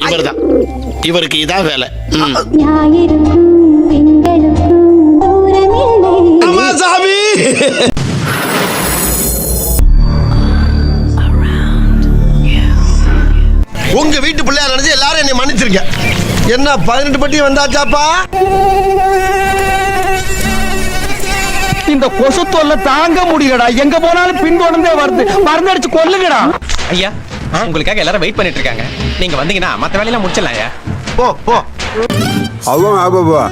இவர்தான், இவருக்கு இதான் வேலை. உங்க வீட்டு பிள்ளையா நினைச்சு எல்லாரும் என்னை மன்னிச்சிருக்க. என்ன 18 பட்டி வந்தாச்சாப்பா? இந்த கொசு தொல்லை தாங்க முடியலடா. எங்க போனாலும் பின்தொடர்ந்தே வருது. மருந்தடிச்சு கொல்லுங்கடா. ஐயா, உங்களுக்காக எல்லாரும் வெயிட் பண்ணிட்டு இருக்காங்க. நீங்க வந்தீங்கன்னா மத்த வேலையெல்லாம் முடிச்சிடலாம். ஐயா போ போ.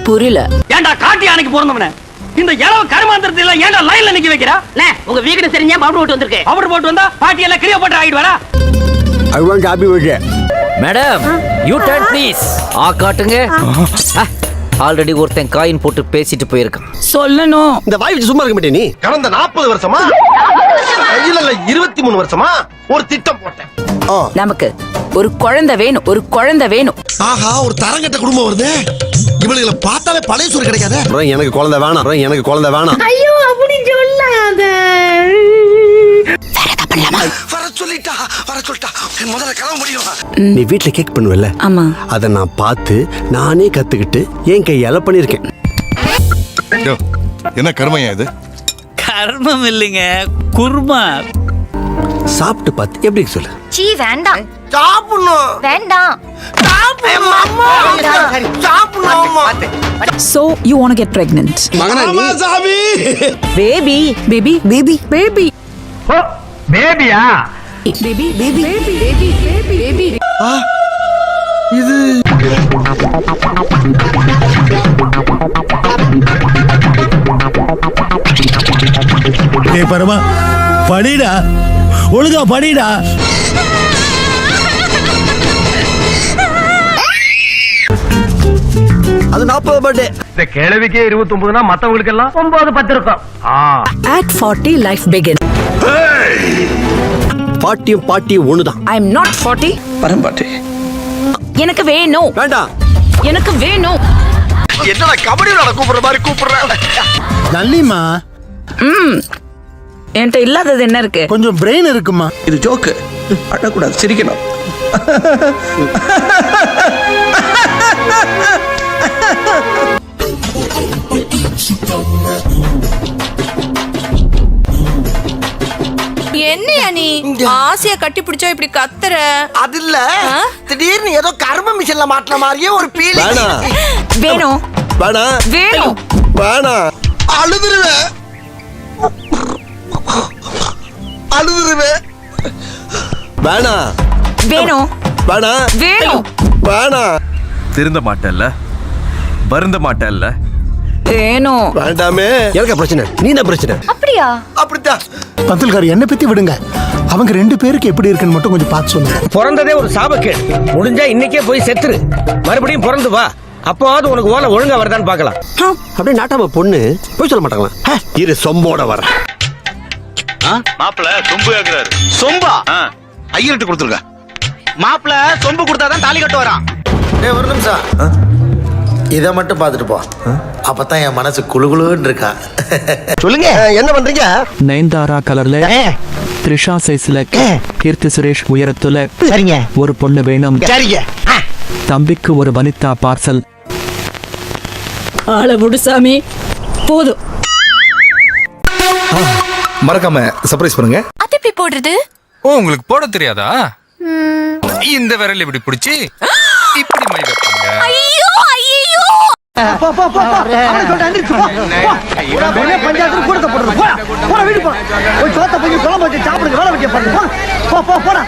புரியல. ஏன்டா காட்டி அன்னைக்கு பிறந்தவனே இந்த இளவு கருமாந்திரத்துல ஏன்டா லைன்ல நிக்க வைக்கிறா? உங்க வீக்கெண்ட் சரிஞ்சா பவுடர் போட்டு வந்திருக்கேன். பவுடர் போட்டு வந்தா பாட்டி எல்லாம் கிரியா போட்டு ஆயிடுவாரா? Madam, U turn please. காட்டுங்க. ஆல்ரெடி ஒருத்தன் காயின் போட்டு பேசிட்டு போயிருக்கான். சொல்லணும். இந்த வாய் வச்சு சும்மா இருக்க மாட்டே நீ. கடந்த 40 வருஷமா இல்ல 23 வருஷமா ஒரு திட்டம் போட்டேன். நமக்கு ஒரு குழந்தை வேணும், ஒரு குழந்தை வேணும். ஆஹா, ஒரு தரங்கட்ட குடும்பம் வருது. இவளுகளை பார்த்தாலே பழைய சோறு கிடைக்காத. எனக்கு குழந்தை வேணாம், எனக்கு குழந்தை வேணாம். ஐயோ, அப்படி சொல்லாத. முதல்ல கிளம்ப முடியும். நீ வீட்டுல கேக் பண்ணுவல? ஆமா. அத நான் பார்த்து நானே கத்துக்கிட்டு என் கையால பண்ணிருக்கேன். என்ன கர்மையா இது? கர்மம் இல்லைங்க, குருமா. சாப்பிட்டு பார்த்து எப்படி சொல்லு. சீ, வேண்டாம். சாப்பிடணும். வேண்டாம். So you want to get pregnant? சாமி. Baby, baby, baby, baby. பேபியா? Baby, baby, baby, baby, baby, baby. இது டேய் பரமா, படிடா, ஒழுங்கா படிடா. அது 40 பர்த்டே. இந்த கேள்விக்கே 29னா மத்தவங்களுக்கு எல்லாம் 9 10 இருக்கும். At 40, life begins. பாட்டியும் பாட்டியும் ஒண்ணுதான். I'm not 40. பரம்பாட்டி. எனக்கு வேணும். வேண்டாம். எனக்கு வேணும். என்னடா கபடி விளையாட கூப்பிடுற மாதிரி கூப்பிடுற? நல்லிமா, என்கிட்ட இல்லாதது என்ன இருக்கு? கொஞ்சம் பிரெயின் இருக்குமா. இது ஜோக்கு, அழக்கூடாது, சிரிக்கணும். என்னையா நீ ஆசைய கட்டி பிடிச்சா இப்படி கத்துற? அது இல்ல, திடீர்னு ஏதோ கர்ம மிஷன்ல மாட்டன மாதிரியே ஒரு ஃபீலிங். வேணும். வேணாம். வேணும். வேணாம். அழுதுருவேன். அழுதுருவேன். வேணாம். வேணும். வேணாம். வேணும். வேணாம். திருந்த மாட்டல்ல, வருந்த மாட்டல்ல. வேணும். வேண்டாமே. எனக்கு பிரச்சனை, நீ என்ன பிரச்சனை? அப்படியா? அப்படித்தான். பந்தல்காரி என்ன பத்தி விடுங்க. அவங்க 2 பேருக்கு எப்படி இருக்குன்னு மட்டும் கொஞ்சம் பார்த்து சொல்லுங்க. பிறந்ததே ஒரு சாபக்கேடு. முடிஞ்சா இன்னைக்கே போய் செத்துரு. மறுபடியும் பிறந்து வா. அப்போது உனக்கு ஓலை ஒழுங்கா வருதான்னு பார்க்கலாம். அப்படியே நாட்டாம பொண்ணு போய் சொல்ல மாட்டாங்களா? இரு சொம்போட வர. மாப்பிள்ள சொம்பு கேக்குறாரு. சொம்பா? ஐயர்கிட்ட கொடுத்துருங்க. மாப்பிள்ள சொம்பு கொடுத்தாதான் தாலி கட்ட வரான். ஒரு நிமிஷம், இதை மட்டும் பார்த்துட்டு போ. அப்பதான் என் மனசு குளுகுளுன்னு இருக்கா. சொல்லுங்க, என்ன பண்றீங்க? நயன்தாரா கலர்ல, த்ரிஷா சைஸ்ல, கீர்த்தி சுரேஷ் உயரத்துல. சரிங்க. ஒரு பொண்ணு வேணும். சரிங்க. தம்பிக்கு ஒரு வனிதா பார்சல். ஆள விடுசாமி, போதும். மறக்காம சர்ப்ரைஸ் பண்ணுங்க. அது எப்படி போடுறது? உங்களுக்கு போட தெரியாதா? இந்த விரல் இப்படி பிடிச்சி இப்படி மை வைப்பாங்க. ஐயோ ஐயோ. போ போ போ. அவனை சொல்லிட்டு அந்திரிச்சு போ. உடனே பஞ்சாயத்து கூடத்தை போடுறது. போடா வீட்டுக்கு போ. போய் சோத்த போய் குழம்பு வச்சு சாப்பிடுங்க. வேலை வைக்க பாருங்க. போ போ போடா.